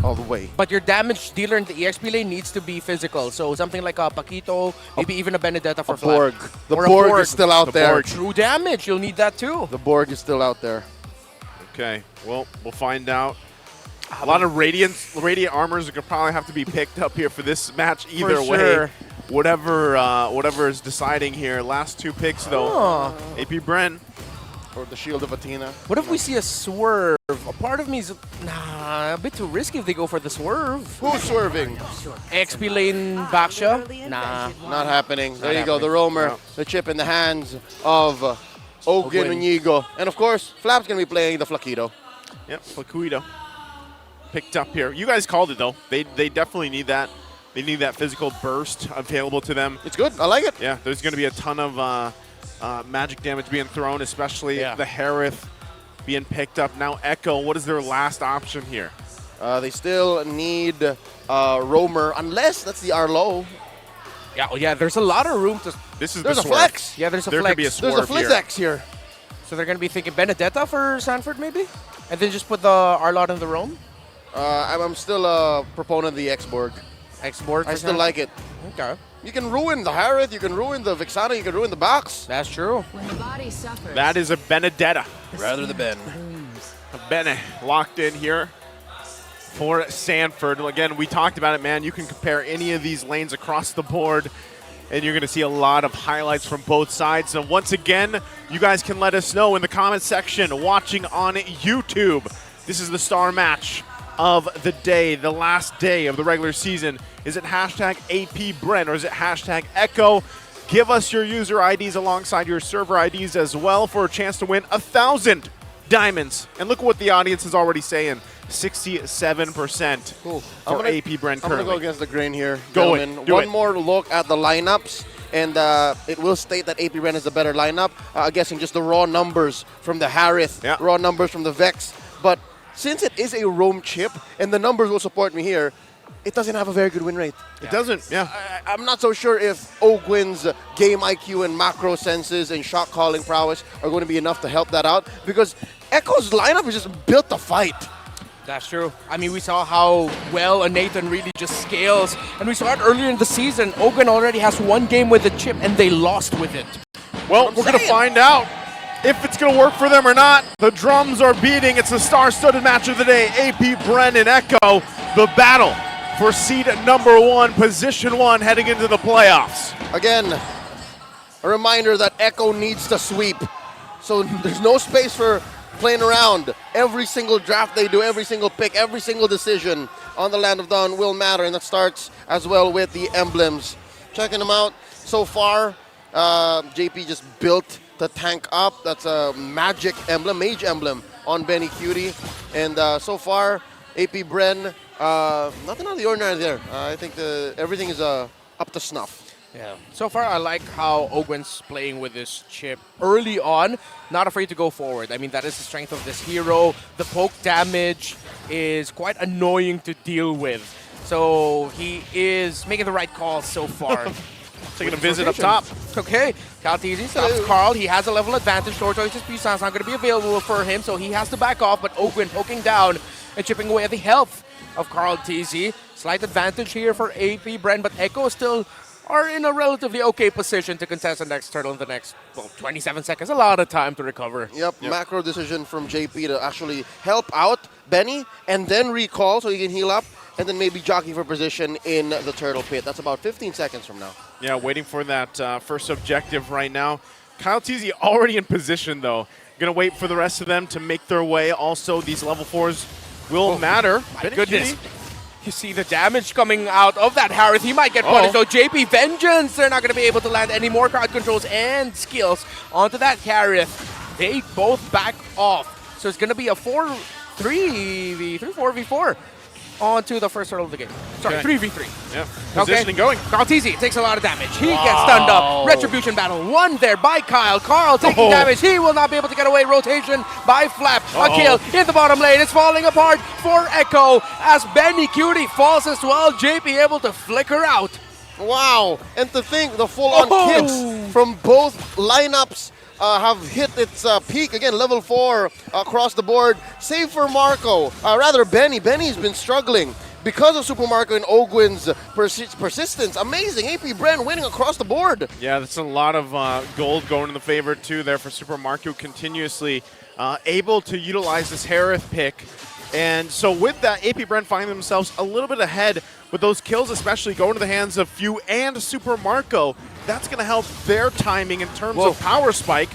all the way. But your damage dealer in the EXP lane needs to be physical. So something like a Paquito, maybe even a Benedetta for flat. Borg. The Or a Borg is still out there. Borg. True damage, you'll need that too. The Borg is still out there. Okay, well, we'll find out. A lot of radiant armors are gonna probably have to be picked up here for this match either way. Sure. Whatever is deciding here. Last two picks though. AP BREN. Or the Shield of Athena. What if we see a swerve? A part of me is, a bit too risky if they go for the swerve. Who's swerving? XP lane Baksha? Nah. Not happening. There you Not go, the roamer, No. the chip in the hands of Ogun Inigo. And of course, Flap's going to be playing the Flaquito. Yep, Flaquito. Picked up here. You guys called it though. They definitely need that. They need that physical burst available to them. It's good. I like it. Yeah, there's going to be a ton of magic damage being thrown, especially the Harith being picked up. Now Echo, what is their last option here? They still need roamer, unless that's the Arlo. Yeah, yeah, there's a lot of room to... This is There's the a swerve. flex. Yeah, there's a There flex. could be a There's swerve a here. Flizzex here. So they're going to be thinking Benedetta for Sanford, maybe? And then just put the Arlot in the roam? I'm still a proponent of the X-Borg. X-Borg? I still like it. Okay. You can ruin the Harith, you can ruin the Vixana, you can ruin the box. That's true. When the body suffers, That is a Benedetta. Rather the Ben. Bene locked in here for Sanford. Again, we talked about it, man. You can compare any of these lanes across the board, and you're going to see a lot of highlights from both sides. So once again, you guys can let us know in the comment section watching on YouTube. This is the star match of the day, the last day of the regular season. Is it hashtag AP BREN or is it hashtag Echo? Give us your user IDs alongside your server IDs as well for a chance to win 1,000 diamonds. And look at what the audience is already saying. 67% Cool. for AP BREN I'm going to currently. go against the grain here. Go it. gentlemen. Do One it. more look at the lineups, and it will state that AP BREN is the better lineup. Guessing just the raw numbers from the Harith, Yeah. raw numbers from the Vex. But since it is a roam chip, and the numbers will support me here, it doesn't have a very good win rate. It doesn't, yeah. I'm not so sure if Ogwin's game IQ and macro senses and shot calling prowess are going to be enough to help that out, because Echo's lineup is just built to fight. That's true. I mean, we saw how well a Nathan really just scales. And we saw it earlier in the season. Ogun already has one game with the chip, and they lost with it. Well, we're going to find out if it's going to work for them or not. The drums are beating. It's the star-studded match of the day. AP BREN and Echo, the battle for seed number 1, position 1, heading into the playoffs. Again, a reminder that Echo needs to sweep. So there's no space for playing around. Every single draft they do, every single pick, every single decision on the Land of Dawn will matter, and that starts as well with the emblems. Checking them out so far, JP just built the tank up. That's a magic emblem, mage emblem on Benny Cutie. And so far, AP BREN, nothing out of the ordinary there. I think everything is up to snuff. Yeah. So far, I like how Ogwen's playing with this chip early on. Not afraid to go forward. I mean, that is the strength of this hero. The poke damage is quite annoying to deal with. So he is making the right calls so far. Taking a visit up top. Okay, Caltesi stops Carl. He has a level advantage. Short choice is not going to be available for him, so he has to back off. But Ogwen poking down and chipping away at the health of Carl TZ. Slight advantage here for AP BREN, but Echo still are in a relatively okay position to contest the next turtle in the next 27 seconds. A lot of time to recover. Yep, macro decision from JP to actually help out Benny and then recall so he can heal up and then maybe jockey for position in the turtle pit. That's about 15 seconds from now. Yeah, waiting for that first objective right now. Kyle Teasy already in position, though. Going to wait for the rest of them to make their way. Also, these level 4s will matter. My goodness. You see the damage coming out of that Harith. He might get punished. So JP Vengeance, they're not going to be able to land any more crowd controls and skills onto that Harith. They both back off. So it's going to be a 4-3v3, 4v4 onto the first turtle of the game. Sorry, 3v3. Yeah, positioning going. Carl TZ takes a lot of damage. He gets stunned up. Retribution battle won there by Kyle. Carl taking damage. He will not be able to get away. Rotation by Flap. A kill in the bottom lane. It's falling apart for Echo as Benny Cutie falls as well. JP able to flicker out. Wow. And to think, the full-on kits from both lineups. have hit its peak. Again, level 4 across the board. Save for Marco. Rather, Benny. Benny's been struggling because of Super Marco and Ogwin's persistence. Amazing. AP Bren winning across the board. Yeah, that's a lot of gold going in the favor, too, there for Super Marco, continuously able to utilize this Harith pick. And so with that, AP Bren finding themselves a little bit ahead with those kills, especially going to the hands of Few and Super Marco. That's going to help their timing in terms of power spike.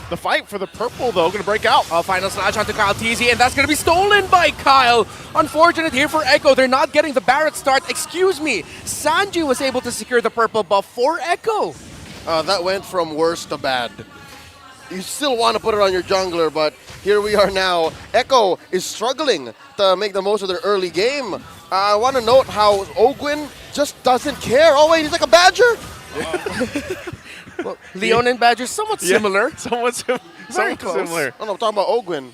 The fight for the purple, though, going to break out. A final slash onto Kyle TZ, and that's going to be stolen by Kyle. Unfortunate here for Echo. They're not getting the Barrett start. Excuse me. Sanji was able to secure the purple buff for Echo. That went from worse to bad. You still want to put it on your jungler, but here we are now. Echo is struggling to make the most of their early game. I want to note how Ogwin just doesn't care. Oh, wait, he's like a badger? Well, Leon and Badger somewhat similar. Somewhat Very close. similar. Oh, no, I'm talking about Ogwin.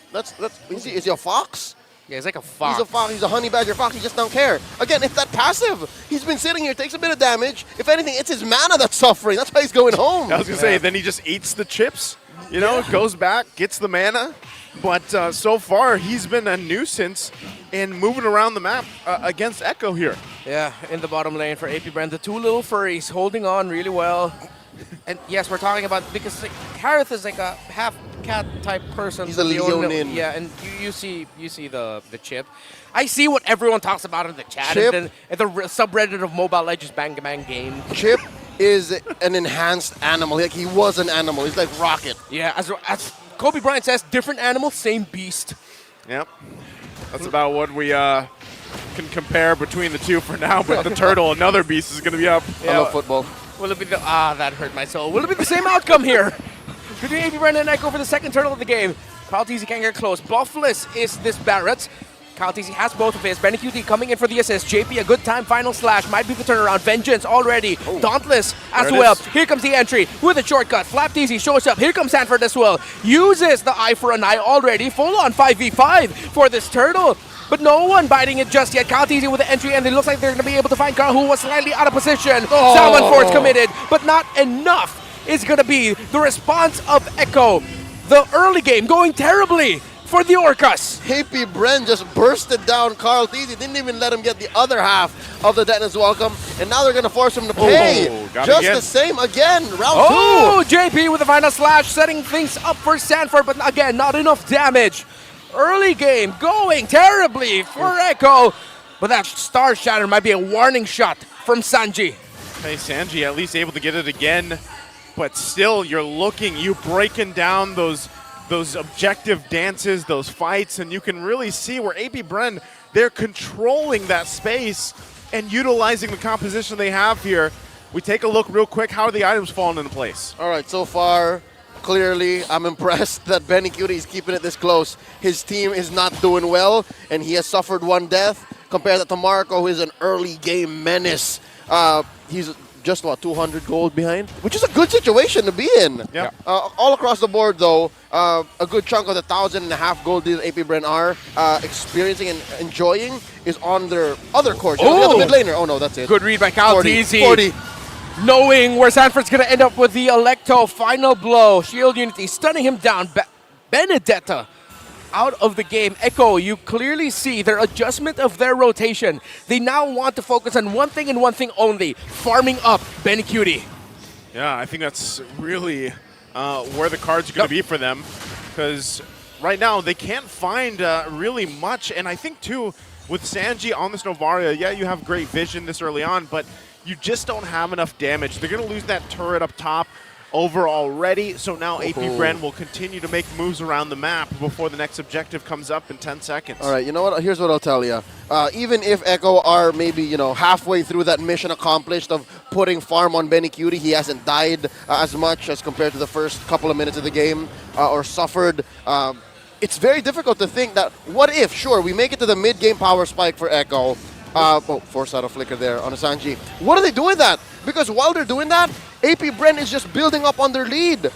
Is he a fox? Yeah, he's like a fox. He's a fox. He's a honey badger fox. He just don't care. Again, it's that passive. He's been sitting here, takes a bit of damage. If anything, it's his mana that's suffering. That's why he's going home. I was going to say, then he just eats the chips, you know, goes back, gets the mana. But so far, he's been a nuisance in moving around the map against Echo here. Yeah, in the bottom lane for AP Brand. The two little furries holding on really well. And yes, we're talking about, because like, Harith is like a half cat type person. He's a Leonin. Yeah, and you see the chip. I see what everyone talks about in the chat. Chip. And the subreddit of Mobile Legends Bang Game. Chip is an enhanced animal. Like, he was an animal. He's like Rocket. Yeah, as Kobe Bryant says, different animal, same beast. Yep. That's about what we can compare between the two for now. But the turtle, another beast, is going to be up. I love football. Will it be the that hurt my soul. Will it be the same outcome here? Between AP Bren and Echo for the second turtle of the game. Kyle TZ can't get close. Buffless is this Barrett. Kyle TZ has both of his. Benny QT coming in for the assist. JP, a good time. Final slash. Might be the turnaround. Vengeance already. Dauntless as well. Here comes the entry with a shortcut. Flap TZ shows up. Here comes Sanford as well. Uses the eye for an eye already. Full on 5v5 for this turtle. But no one biting it just yet. Kyle TZ with the entry, and it looks like they're going to be able to find Carl, who was slightly out of position. Salmon Force committed, but not enough is going to be the response of Echo. The early game going terribly for the Orcas. AP Bren just bursted down Carl Thies. He didn't even let him get the other half of the Dennis Welcome, and now they're going to force him to pay. Just the same again, round 2. JP with the final slash, setting things up for Sanford, but again, not enough damage. Early game going terribly for Echo, but that Star Shatter might be a warning shot from Sanji. Hey, Sanji at least able to get it again, but still you breaking down those objective dances, those fights, and you can really see where AP Bren, they're controlling that space and utilizing the composition they have here. We take a look real quick, how are the items falling into place? All right, so far, clearly, I'm impressed that Benny Cutie is keeping it this close. His team is not doing well, and he has suffered one death. Compare that to Marco, who is an early game menace. He's just, 200 gold behind, which is a good situation to be in. Yeah. All across the board, though, a good chunk of the 1,500 gold deals AP Bren are experiencing and enjoying is on their other course. The mid laner. Oh, no, that's it. Good read by Kyle TZ. 40. Knowing where Sanford's going to end up with the Electo final blow. Shield Unity stunning him down. Benedetta out of the game. Echo, you clearly see their adjustment of their rotation. They now want to focus on one thing and one thing only, farming up Benny Cutie. Yeah, I think that's really where the cards are going to be for them, because right now they can't find really much. And I think, too, with Sanji on this Novaria, yeah, you have great vision this early on, but you just don't have enough damage. They're going to lose that turret up top over already, so now AP Bren will continue to make moves around the map before the next objective comes up in 10 seconds. All right, you know what? Here's what I'll tell you. Even if Echo are maybe, halfway through that mission accomplished of putting farm on Benny Cutie, he hasn't died as much as compared to the first couple of minutes of the game or suffered. It's very difficult to think that, what if, sure, we make it to the mid-game power spike for Echo. Force out a flicker there on Asanji. What are they doing that? Because while they're doing that, AP Bren is just building up on their lead.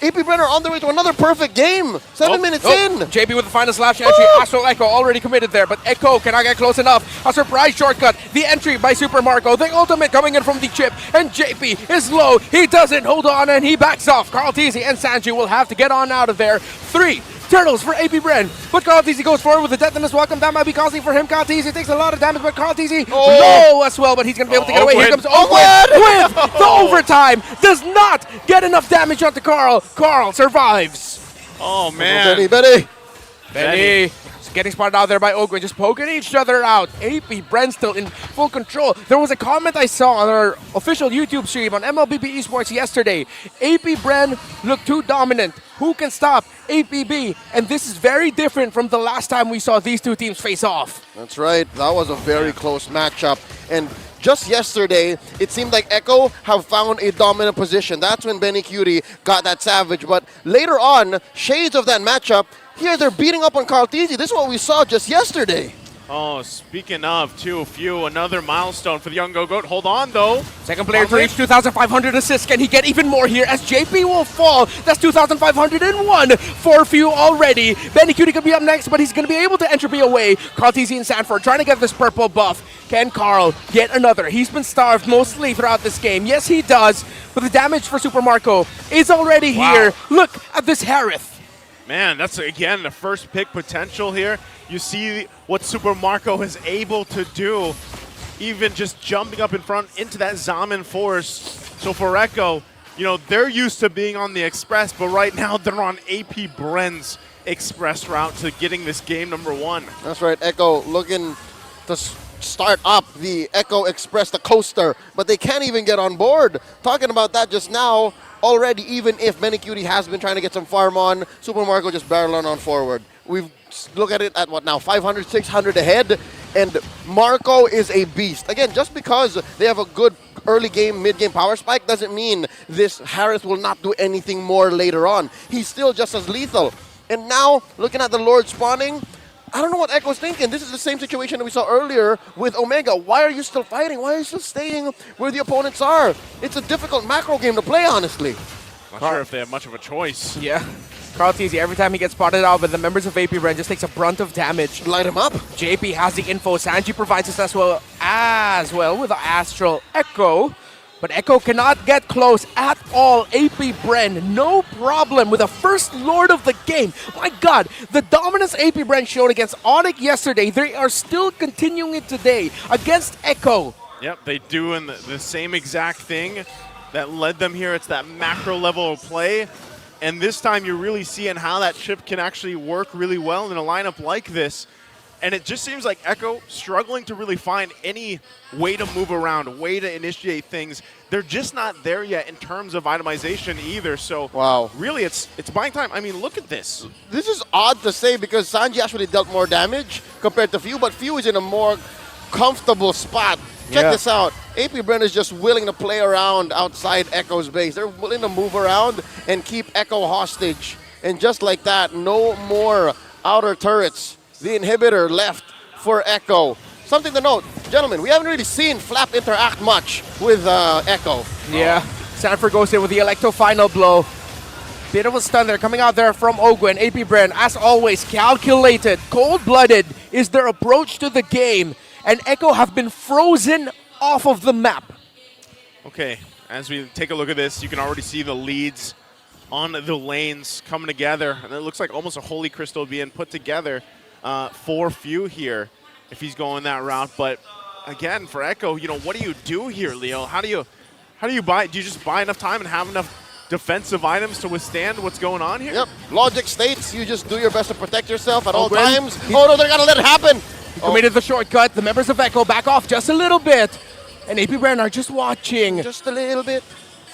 AP BREN are on their way to another perfect game. 7 minutes in. JP with the final slash entry. Astral Echo already committed there, but Echo cannot get close enough. A surprise shortcut. The entry by Super Marco. The ultimate coming in from the chip. And JP is low. He doesn't hold on and he backs off. Carl Teasy and Sanji will have to get on out of there. 3 turtles for AP BREN. But Carl Teasy goes forward with the death in his welcome. That might be costly for him. Carl Teasy takes a lot of damage, but Carl Teasy low as well, but he's going to be able to get away. Here comes Oakwood with the overtime. Does not get enough damage onto Carl. Carl survives. Oh, man. Benny getting spotted out there by Ogwen, just poking each other out. AP BREN still in full control. There was a comment I saw on our official YouTube stream on mlbb eSports yesterday. AP BREN looked too dominant. Who can stop APB? And this is very different from the last time we saw these two teams face off. That's right. That was a very close matchup. And just yesterday, it seemed like Echo have found a dominant position. That's when Benny Cutie got that savage. But later on, shades of that matchup, here they're beating up on Carl Teasy. This is what we saw just yesterday. Oh, speaking of, another milestone for the young Go-Goat. Hold on, though. Second player to reach 2,500 assists. Can he get even more here as JP will fall? That's 2,501 for Few already. Benny Cutie could be up next, but he's going to be able to entropy away. Carl Teasy and Sanford trying to get this purple buff. Can Carl get another? He's been starved mostly throughout this game. Yes, he does, but the damage for Super Marco is already here. Look at this Harith. Man, that's, again, the first pick potential here. You see what Super Marco is able to do, even just jumping up in front into that Zaman force. So for Echo, they're used to being on the Express, but right now they're on AP BREN's Express route to getting this game number 1. That's right, Echo looking to start up the Echo Express, the coaster, but they can't even get on board. Talking about that just now, already, even if Benny Cutie has been trying to get some farm on, Super Marco just barreling on forward. We've look at it at what now, 500, 600 ahead, and Marco is a beast. Again, just because they have a good early game, mid-game power spike doesn't mean this Harris will not do anything more later on. He's still just as lethal. And now, looking at the Lord spawning, I don't know what Echo's thinking. This is the same situation that we saw earlier with Omega. Why are you still fighting? Why are you still staying where the opponents are? It's a difficult macro game to play, honestly. Not sure if they have much of a choice. Yeah. Carl Teasy, every time he gets spotted out with the members of AP BREN, just takes a brunt of damage. Light him up. JP has the info. Sanji provides us as well with the Astral Echo. But Echo cannot get close at all. AP BREN, no problem with the first Lord of the game. My God, the dominance AP BREN showed against Onyx yesterday, they are still continuing it today against Echo. Yep, they do in the same exact thing that led them here. It's that macro level of play. And this time you're really seeing how that chip can actually work really well in a lineup like this. And it just seems like Echo struggling to really find any way to move around, way to initiate things. They're just not there yet in terms of itemization either. So really it's buying time. I mean, look at this. This is odd to say because Sanji actually dealt more damage compared to Few, but Few is in a more comfortable spot. Check this out. AP BREN is just willing to play around outside Echo's base. They're willing to move around and keep Echo hostage. And just like that, no more outer turrets. The inhibitor left for Echo. Something to note, gentlemen, we haven't really seen Flap interact much with Echo. Yeah, Sanford goes in with the Electro final blow. Bit of a stun there coming out there from Ogwen. AP BREN, as always, calculated, cold-blooded is their approach to the game. And Echo have been frozen off of the map. Okay, as we take a look at this, you can already see the leads on the lanes coming together. And it looks like almost a Holy Crystal being put together for Few here if he's going that route. But again, for Echo, what do you do here, Leo? How do you buy? Do you just buy enough time and have enough defensive items to withstand what's going on here? Yep. Logic states you just do your best to protect yourself at all times. Oh no, they're gonna let it happen. He committed the shortcut. The members of Echo back off just a little bit. And AP BREN are just watching. Just a little bit.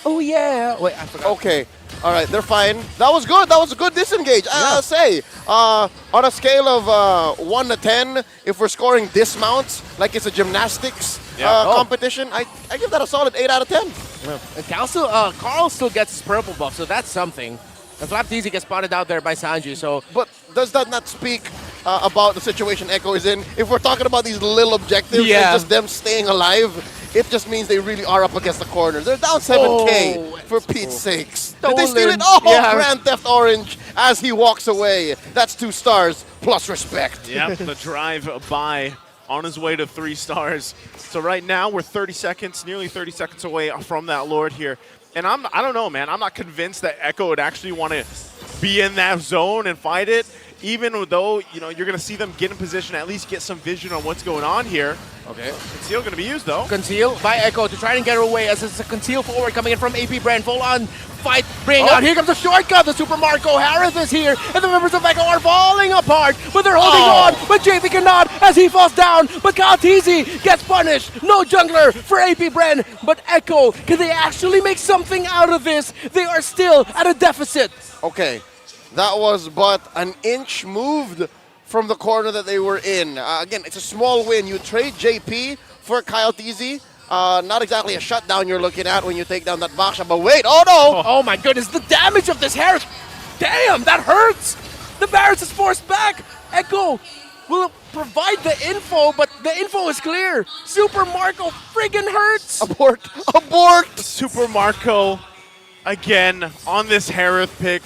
Oh, yeah. Wait, I forgot. Okay. All right, they're fine. That was good. That was a good disengage. I'll say, on a scale of 1 to 10, if we're scoring dismounts, like it's a gymnastics competition, I give that a solid 8 out of 10. Yeah. And Carl still gets his purple buff, so that's something. And Flap Teasy gets spotted out there by Sanji, so... But does that not speak about the situation Echo is in? If we're talking about these little objectives, it's just them staying alive it just means they really are up against the corner. They're down 7K, for Pete's sakes. Did they steal it? Oh, Yeah. Grand Theft Orange as he walks away. That's 2 stars plus respect. Yep, the drive by on his way to 3 stars. So right now we're 30 seconds, nearly 30 seconds away from that Lord here. And I don't know, man. I'm not convinced that Echo would actually want to be in that zone and fight it, even though, you know, you're going to see them get in position, at least get some vision on what's going on here. Okay. Conceal going to be used, though. Conceal by Echo to try and get away as it's a conceal forward coming in from AP BREN. Full on fight, bring out. Here comes the shortcut. The Super Marco Harris is here, and the members of Echo are falling apart, but they're holding on. But JP cannot as he falls down. But Kyle Teasy gets punished. No jungler for AP BREN. But Echo, can they actually make something out of this? They are still at a deficit. Okay, that was but an inch moved from the corner that they were in. Again, it's a small win. You trade JP for Kyle Teasy. Not exactly a shutdown you're looking at when you take down that Baksha, but wait, oh no! Oh my goodness, the damage of this Harris. Damn, that hurts. The Barrett is forced back. Echo will provide the info, but the info is clear. Super Marco friggin' hurts. Abort! Abort! Super Marco, again, on this Harith pick,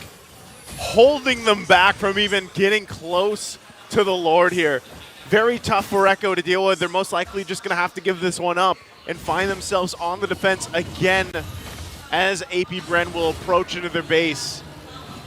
holding them back from even getting close to the Lord here. Very tough for Echo to deal with. They're most likely just going to have to give this one up and find themselves on the defense again as AP BREN will approach into their base.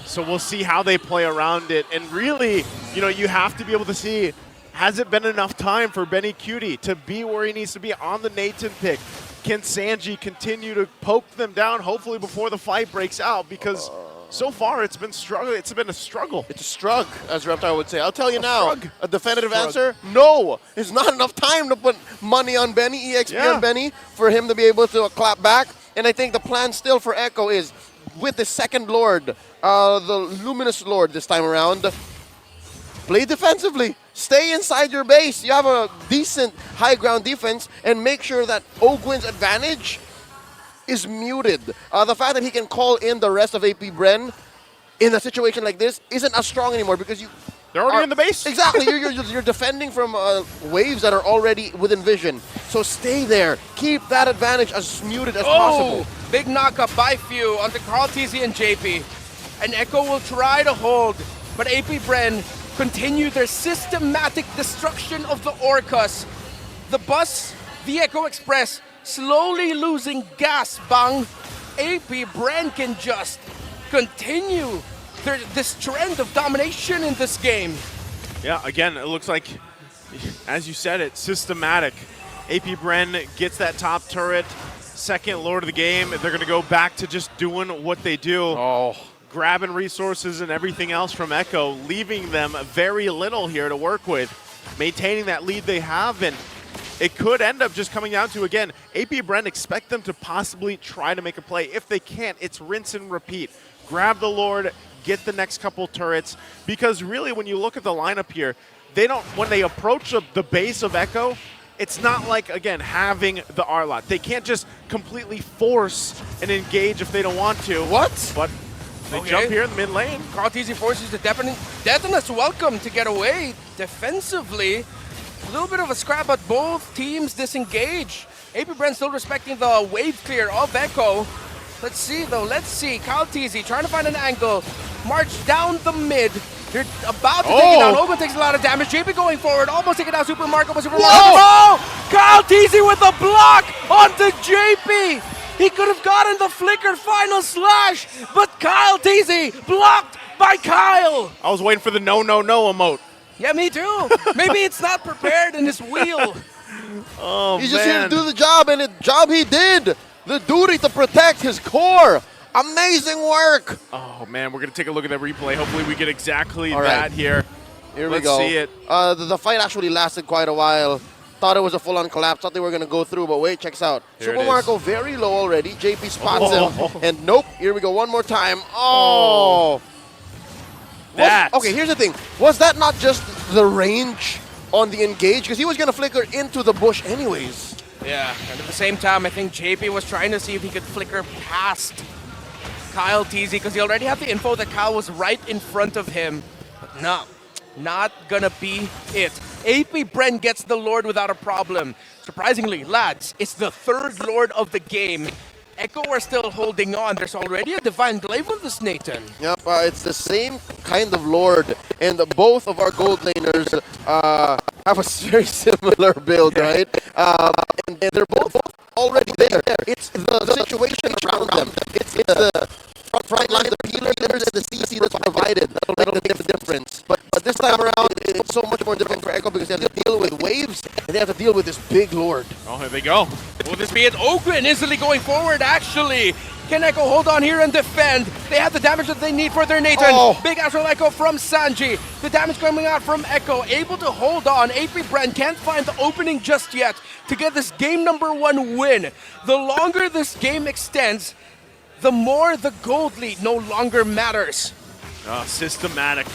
So we'll see how they play around it. And really, you know, you have to be able to see, has it been enough time for Benny Cutie to be where he needs to be on the Nathan pick? Can Sanji continue to poke them down, hopefully before the fight breaks out? Because so far it's been struggle. It's been a struggle. It's a strug, as Reptile would say. I'll tell you now, strug. a definitive answer, no. It's not enough time to put money on Benny, EXP on Benny, for him to be able to clap back. And I think the plan still for Echo is, with the second Lord, the Luminous Lord this time around, play defensively. Stay inside your base. You have a decent high ground defense, and make sure that Ogwin's advantage is muted. The fact that he can call in the rest of AP BREN in a situation like this isn't as strong anymore because they're already in the base. Exactly. you're defending from waves that are already within vision. So stay there. Keep that advantage as muted as possible. Big knockup by Few onto Carl Teasy and JP. And Echo will try to hold, but AP BREN continue their systematic destruction of the Orcas. The bus, the Echo Express, slowly losing gas, Bang. AP BREN can just continue this trend of domination in this game. Yeah, again, it looks like, as you said, it's systematic. AP BREN gets that top turret, second Lord of the game. They're going to go back to just doing what they do. Grabbing resources and everything else from Echo, leaving them very little here to work with, maintaining that lead they have, and it could end up just coming down to, again, AP BREN expect them to possibly try to make a play. If they can't, it's rinse and repeat. Grab the Lord, get the next couple turrets, because really when you look at the lineup here, they don't, when they approach the base of Echo, it's not like, again, having the R-Lot. They can't just completely force and engage if they don't want to. What? But they jump here in the mid lane. Carl Teasy forces the Detonus welcome to get away defensively. A little bit of a scrap, but both teams disengage. AP BREN still respecting the wave clear of Echo. Let's see though, let's see. Kyle Teasy trying to find an angle. March down the mid. They're about to take it down. Ogun takes a lot of damage. JP going forward, almost taking down Super Marco, but Super Marco. Oh! Kyle Teasy with a block onto JP. He could have gotten the flickered final slash, but Kyle Teasy blocked by Kyle. I was waiting for the no emote. Yeah, me too. Maybe it's not prepared in his wheel. Oh, He's just here to do the job, and the job he did. The duty to protect his core. Amazing work. Oh, man, we're going to take a look at that replay. Hopefully we get exactly All that right. here. Here we Let's go. see it. The fight actually lasted quite a while. Thought it was a full-on collapse. Thought they were going to go through, but wait, check this out. Here it Super is. Marco very low already. JP spots him, and nope. Here we go one more time. Oh. Okay, here's the thing. Was that not just the range on the engage? Because he was going to flicker into the bush anyways. Yeah, and at the same time, I think JP was trying to see if he could flicker past Kyle Teasy, because he already had the info that Kyle was right in front of him. But no, not gonna be it. AP BREN gets the Lord without a problem. Surprisingly, lads, it's the third Lord of the game. Echo are still holding on. There's already a Divine Glaive on this, Nathan. Yep, it's the same kind of Lord, and both of our gold laners have a very similar build, right? And they're both already there. It's the situation around them. It's the front line, the healer laners, and the CC that's provided that'll make the difference. But this time around, it's so much more difficult for Echo because they have to deal with waves, and they have to deal with this big Lord. Oh, here they go. Will this be it? Ogren instantly going forward, actually. Can Echo hold on here and defend? They have the damage that they need for their Nathan. Oh. Big astral echo from Sanji. The damage coming out from Echo. Able to hold on. AP BREN can't find the opening just yet to get this game #1 win. The longer this game extends, the more the gold lead no longer matters. Systematic.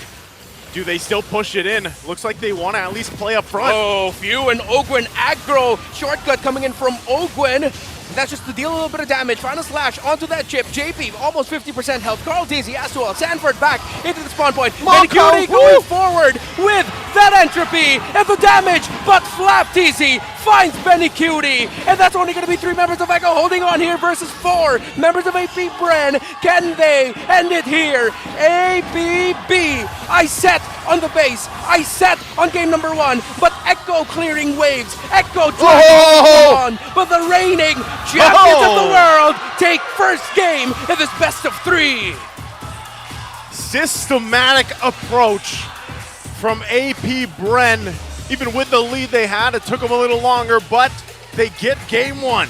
Do they still push it in? Looks like they want to at least play up front. Oh, Few and Ogwen aggro. Shortcut coming in from Ogwen. That's just to deal a little bit of damage. Final slash onto that chip. JP, almost 50% health. Carl DZ as well. Sanford back into the spawn point. Cutie going forward with that entropy and the damage. But Flap TZ finds Benny Cutie. And that's only going to be 3 members of Echo holding on here versus 4 members of AP BREN. Can they end it here? APB. I set on the base. I set on game #1. But Echo clearing waves. Echo dragging on. But the reigning champions of the world take first game in this best-of-3. Systematic approach from AP BREN. Even with the lead they had, it took them a little longer, but they get game 1.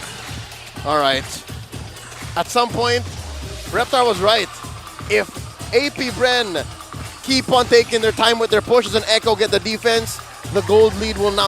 All right. At some point, Reptar was right. If AP BREN keep on taking their time with their pushes and Echo get the defense, the gold lead will now